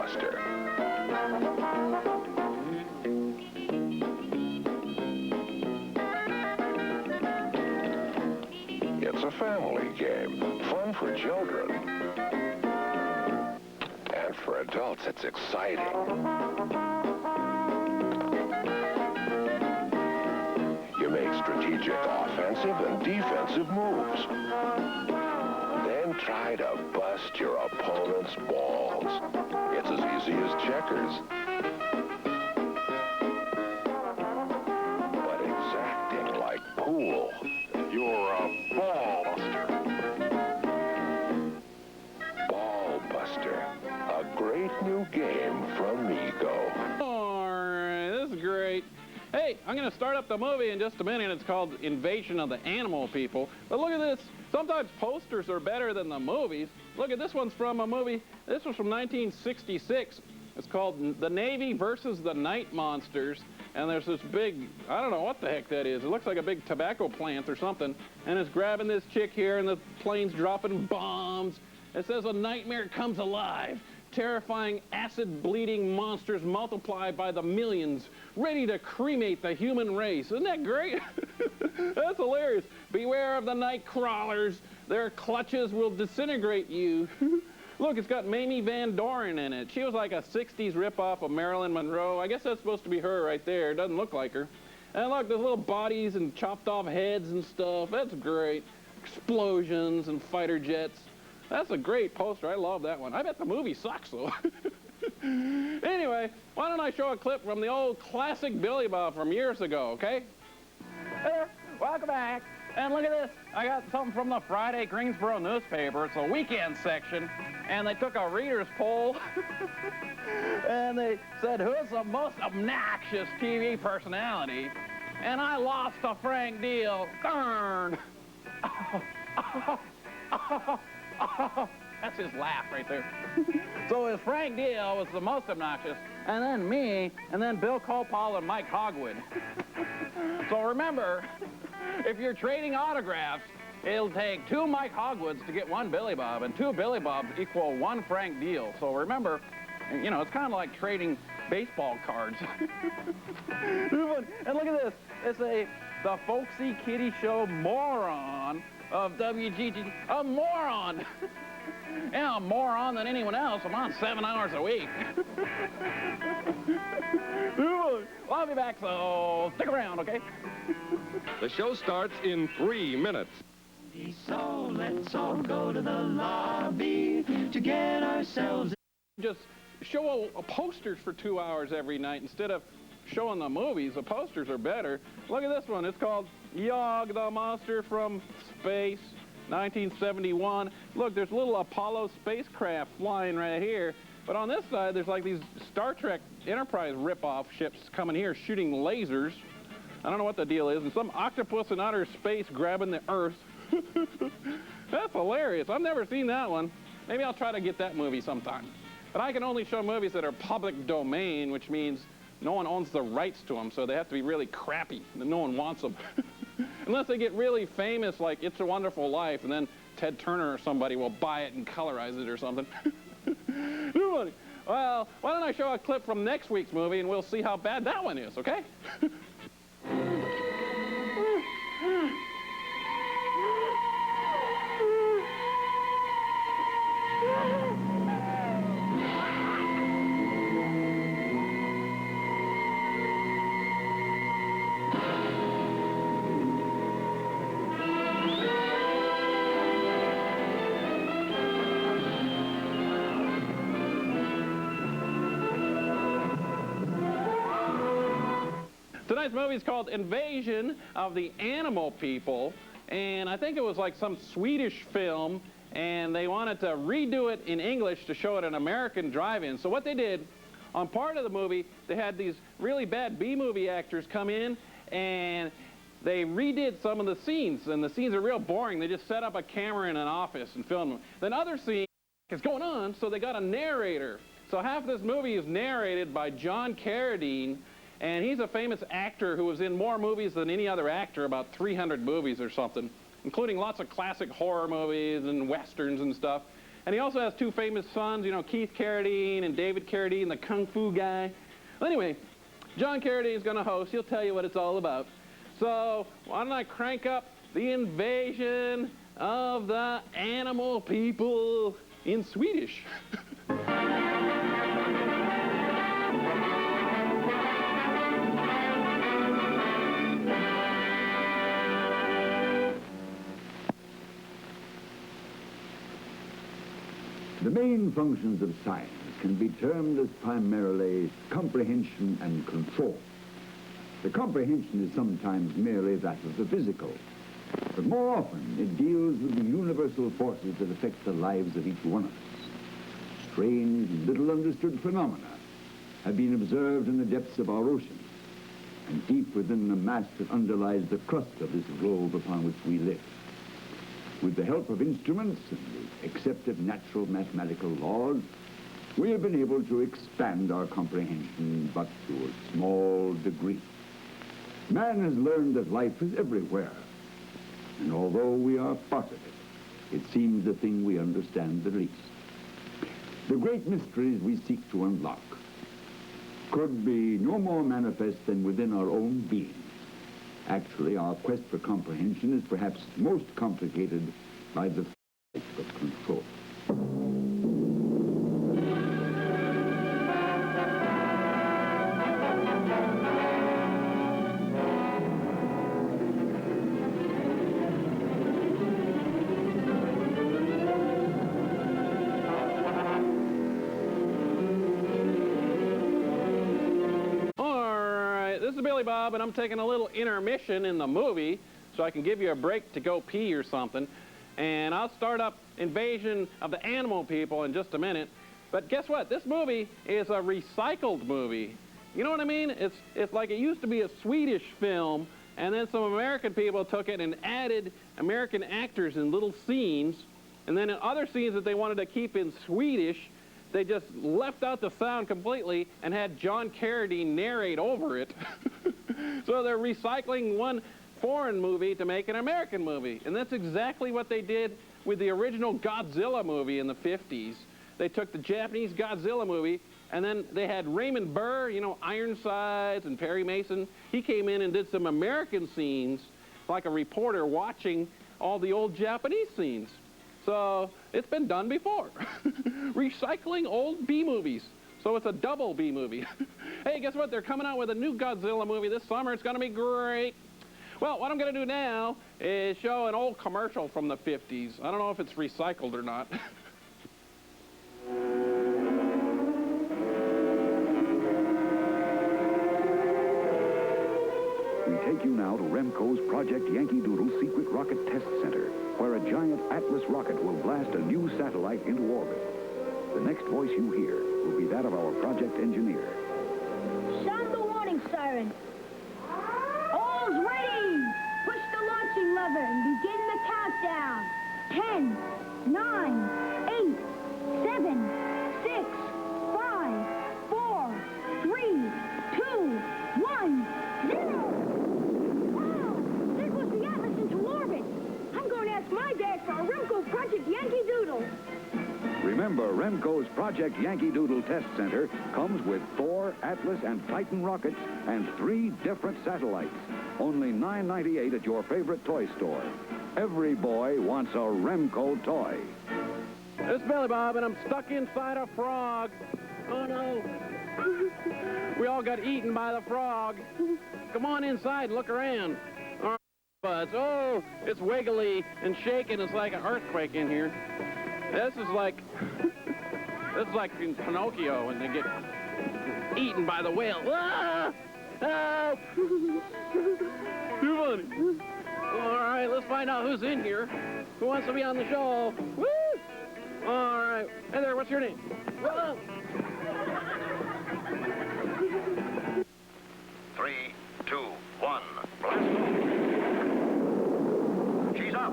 Buster. It's a family game, fun for children. And for adults, it's exciting. You make strategic offensive and defensive moves. Then try to bust your opponent's balls. It's as easy as checkers. But exacting like pool. You're a ball buster. Ball Buster, a great new game from Mego. All right, this is great. Hey, I'm going to start up the movie in just a minute. It's called Invasion of the Animal People. But look at this. Sometimes posters are better than the movies. Look at this one's from a movie. This was from 1966. It's called The Navy versus the Night Monsters. And there's this big, I don't know what the heck that is. It looks like a big tobacco plant or something. And it's grabbing this chick here, and the plane's dropping bombs. It says a nightmare comes alive. Terrifying acid-bleeding monsters multiplied by the millions, ready to cremate the human race. Isn't that great? That's hilarious. Beware of the night crawlers. Their clutches will disintegrate you. Look, it's got Mamie Van Doren in it. She was like a 60s ripoff of Marilyn Monroe. I guess that's supposed to be her right there. It doesn't look like her. And look, there's little bodies and chopped off heads and stuff. That's great. Explosions and fighter jets. That's a great poster. I love that one. I bet the movie sucks, though. Anyway, why don't I show a clip from the old classic Billy Bob from years ago, okay? There, welcome back. And look at this. I got something from the Friday Greensboro newspaper. It's a weekend section. And they took a reader's poll. And they said, who's the most obnoxious TV personality? And I lost to Frank Deal. Darn. That's his laugh right there. So his Frank Deal was the most obnoxious, and then me, and then Bill Copal and Mike Hogwood. So remember, if you're trading autographs, it'll take 2 Mike Hogwoods to get 1 Billy Bob, and 2 Billy Bobs equal 1 Frank Deal. So remember, you know, it's kind of like trading baseball cards. And look at this. It's the folksy kitty show moron of WGG. A moron. Yeah, a moron than anyone else. I'm on 7 hours a week. Well, I'll be back, so stick around, okay? The show starts in 3 minutes. So let's all go to the lobby to get ourselves. Just show posters for 2 hours every night instead of showing the movies. The posters are better. Look at this one. It's called Yog the Monster from Space, 1971. Look, there's little Apollo spacecraft flying right here. But on this side, there's like these Star Trek Enterprise rip-off ships coming here shooting lasers. I don't know what the deal is. And some octopus in outer space grabbing the Earth. That's hilarious. I've never seen that one. Maybe I'll try to get that movie sometime. But I can only show movies that are public domain, which means no one owns the rights to them, so they have to be really crappy, and no one wants them. Unless they get really famous, like It's a Wonderful Life, and then Ted Turner or somebody will buy it and colorize it or something. Well, why don't I show a clip from next week's movie, and we'll see how bad that one is, okay? Tonight's movie is called Invasion of the Animal People, and I think it was like some Swedish film, and they wanted to redo it in English to show it an American drive-in. So what they did, on part of the movie, they had these really bad B-movie actors come in, and they redid some of the scenes, and the scenes are real boring. They just set up a camera in an office and filmed them. Then other scenes is going on, so they got a narrator. So half of this movie is narrated by John Carradine, and he's a famous actor who was in more movies than any other actor, about 300 movies or something, including lots of classic horror movies and westerns and stuff. And he also has two famous sons, you know, Keith Carradine and David Carradine, the Kung Fu guy. Well, anyway, John Carradine's going to host. He'll tell you what it's all about. So why don't I crank up the invasion of the animal people in Swedish. The main functions of science can be termed as primarily comprehension and control. The comprehension is sometimes merely that of the physical, but more often it deals with the universal forces that affect the lives of each one of us. Strange, little understood phenomena have been observed in the depths of our oceans and deep within the mass that underlies the crust of this globe upon which we live. With the help of instruments and the accepted natural mathematical laws, we have been able to expand our comprehension, but to a small degree. Man has learned that life is everywhere, and although we are part of it, it seems the thing we understand the least. The great mysteries we seek to unlock could be no more manifest than within our own being. Actually, our quest for comprehension is perhaps most complicated by the fight of control. This is Billy Bob, and I'm taking a little intermission in the movie so I can give you a break to go pee or something. And I'll start up Invasion of the Animal People in just a minute. But guess what? This movie is a recycled movie. You know what I mean? It's like it used to be a Swedish film, and then some American people took it and added American actors in little scenes. And then in other scenes that they wanted to keep in Swedish, they just left out the sound completely and had John Carradine narrate over it. So they're recycling one foreign movie to make an American movie. And that's exactly what they did with the original Godzilla movie in the 50s. They took the Japanese Godzilla movie, and then they had Raymond Burr, you know, Ironsides and Perry Mason. He came in and did some American scenes, like a reporter watching all the old Japanese scenes. So it's been done before. Recycling old B-movies. So it's a double B-movie. Hey, guess what? They're coming out with a new Godzilla movie this summer. It's going to be great. Well, what I'm going to do now is show an old commercial from the 50s. I don't know if it's recycled or not. We take you now to Remco's Project Yankee Doodle Secret Rocket Test Center, where a giant Atlas rocket will blast a new satellite into orbit. The next voice you hear will be that of our project engineer. Sound the warning siren. All's ready! Push the launching lever and begin the countdown. 10, 9, 8, 7, 6, 5, 4, 3, 2, 1, 0. Wow! There goes the Atlas into orbit. I'm going to ask my dad for a Remco Project Yankee Doodle. Remember, Remco's Project Yankee Doodle Test Center comes with 4 Atlas and Titan rockets and 3 different satellites. Only $9.98 at your favorite toy store. Every boy wants a Remco toy. This is Billy Bob, and I'm stuck inside a frog. Oh, no. We all got eaten by the frog. Come on inside and look around. All right, buds. Oh, it's wiggly and shaking. It's like an earthquake in here. This is like in Pinocchio when they get eaten by the whale. Ah! Help! Too funny. All right, let's find out who's in here. Who wants to be on the show? Woo! All right. Hey there, what's your name? Whoa! 3, 2, 1, blast. She's up.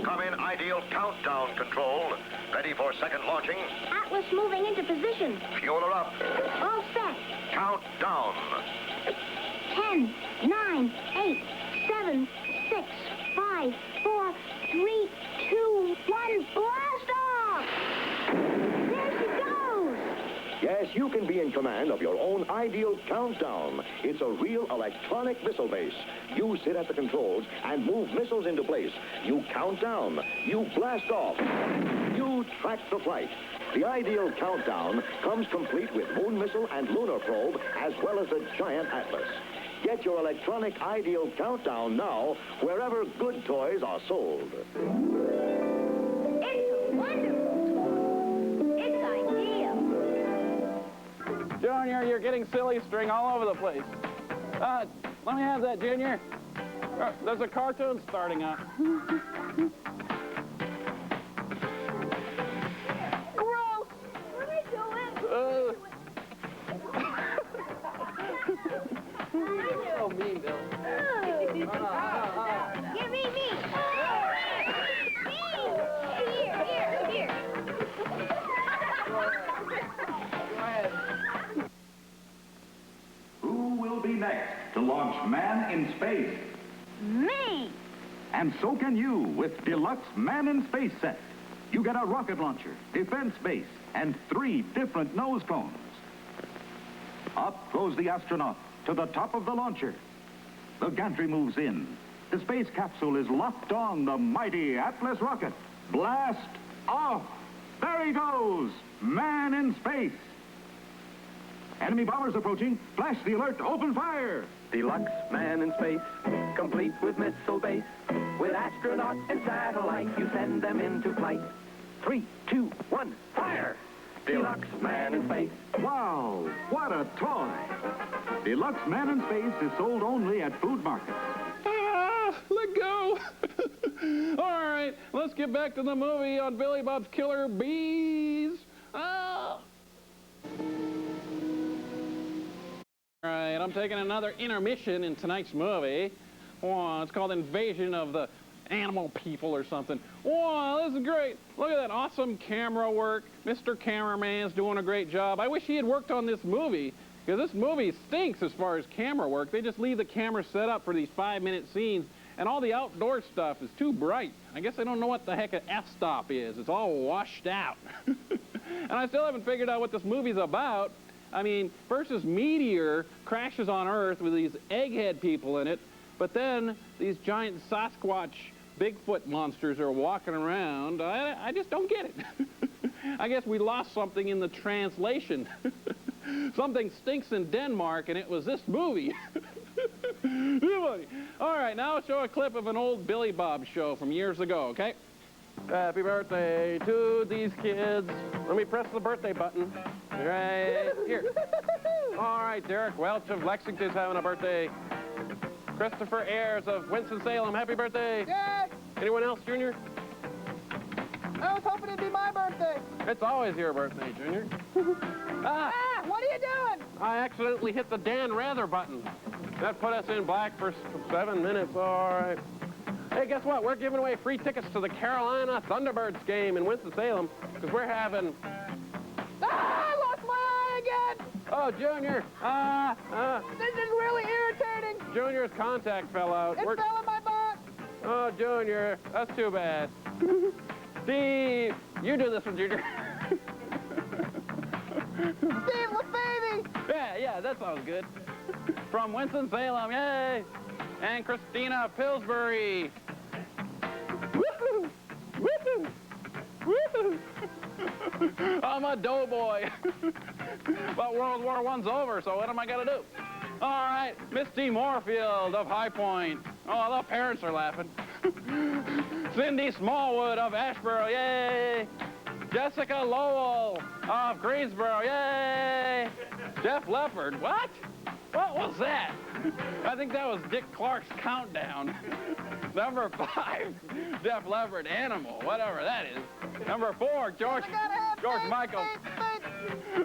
Come in ideal countdown control. Ready for second launching. Atlas moving into position. Fuel her up. All set. Countdown. 10, 9, 8, 7, 6, 5, 4, 3, 2, 1, blast off! Yes, you can be in command of your own ideal countdown. It's a real electronic missile base. You sit at the controls and move missiles into place. You count down. You blast off. You track the flight. The ideal countdown comes complete with moon missile and lunar probe, as well as a giant atlas. Get your electronic ideal countdown now, wherever good toys are sold. It's wonderful. It's ideal. Junior, you're getting silly string all over the place. Let me have that, Junior. There's a cartoon starting up. Gross. What are you doing? So mean, Bill. Give me. Here. Who will be next to launch man in space? Me. And so can you with Deluxe Man in Space set. You get a rocket launcher, defense base, and 3 different nose cones. Up goes the astronaut to the top of the launcher. The gantry moves in. The space capsule is locked on the mighty Atlas rocket. Blast off! There he goes! Man in space! Enemy bombers approaching. Flash the alert. Open fire! Deluxe man in space, complete with missile base. With astronaut and satellite, you send them into flight. 3, 2, 1, fire! Deluxe man in space. Wow, what a toy! Deluxe Man in Space is sold only at food markets. Let go. All right, let's get back to the movie on Billy Bob's Killer Bees. All right, I'm taking another intermission in tonight's movie. Oh, it's called Invasion of the Animal People or something. Wow, this is great. Look at that awesome camera work. Mr. Cameraman's doing a great job. I wish he had worked on this movie, because this movie stinks as far as camera work. They just leave the camera set up for these 5-minute scenes, and all the outdoor stuff is too bright. I guess I don't know what the heck an f-stop is. It's all washed out. And I still haven't figured out what this movie's about. I mean, first this meteor crashes on Earth with these egghead people in it, but then these giant Sasquatch Bigfoot monsters are walking around. I just don't get it. I guess we lost something in the translation. Something stinks in Denmark, and it was this movie. All right, now I'll show a clip of an old Billy Bob show from years ago, okay? Happy birthday to these kids. Let me press the birthday button. Right here. All right, Derek Welch of Lexington's having a birthday. Christopher Ayers of Winston-Salem, happy birthday. Yay! Anyone else, Junior? I was hoping it'd be my birthday. It's always your birthday, Junior. What are you doing? I accidentally hit the Dan Rather button. That put us in black for 7 minutes. All right. Hey, guess what? We're giving away free tickets to the Carolina Thunderbirds game in Winston-Salem because we're having... I lost my eye again. Oh, Junior. This is really irritating. Junior's contact fell out. It fell in my butt. Oh, Junior. That's too bad. Steve, you do this one, Junior. Steve LaFavy. Yeah, that sounds good. From Winston-Salem, yay! And Christina Pillsbury. Woohoo! Woohoo! Woohoo! I'm a doughboy. But World War I's over, so what am I gonna do? All right, Misty Moorfield of High Point. Oh, the parents are laughing. Cindy Smallwood of Ashboro, yay! Jessica Lowell of Greensboro, yay! Jeff Leopard, what? What was that? I think that was Dick Clark's countdown. Number 5, Jeff Leopard, Animal, whatever that is. Number 4, George Michael.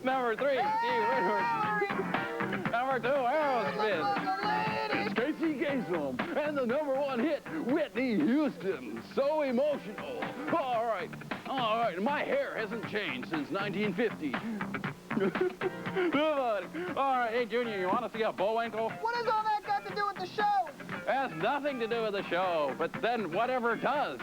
Number 3, Steve Winwood. Number 2, Aerosmith. It's Casey Kasem. And the number 1 hit, Whitney Houston. So emotional. All right. My hair hasn't changed since 1950. All right, hey, Junior, you want to see a Bullwinkle? What has all that got to do with the show? It has nothing to do with the show, but then whatever does.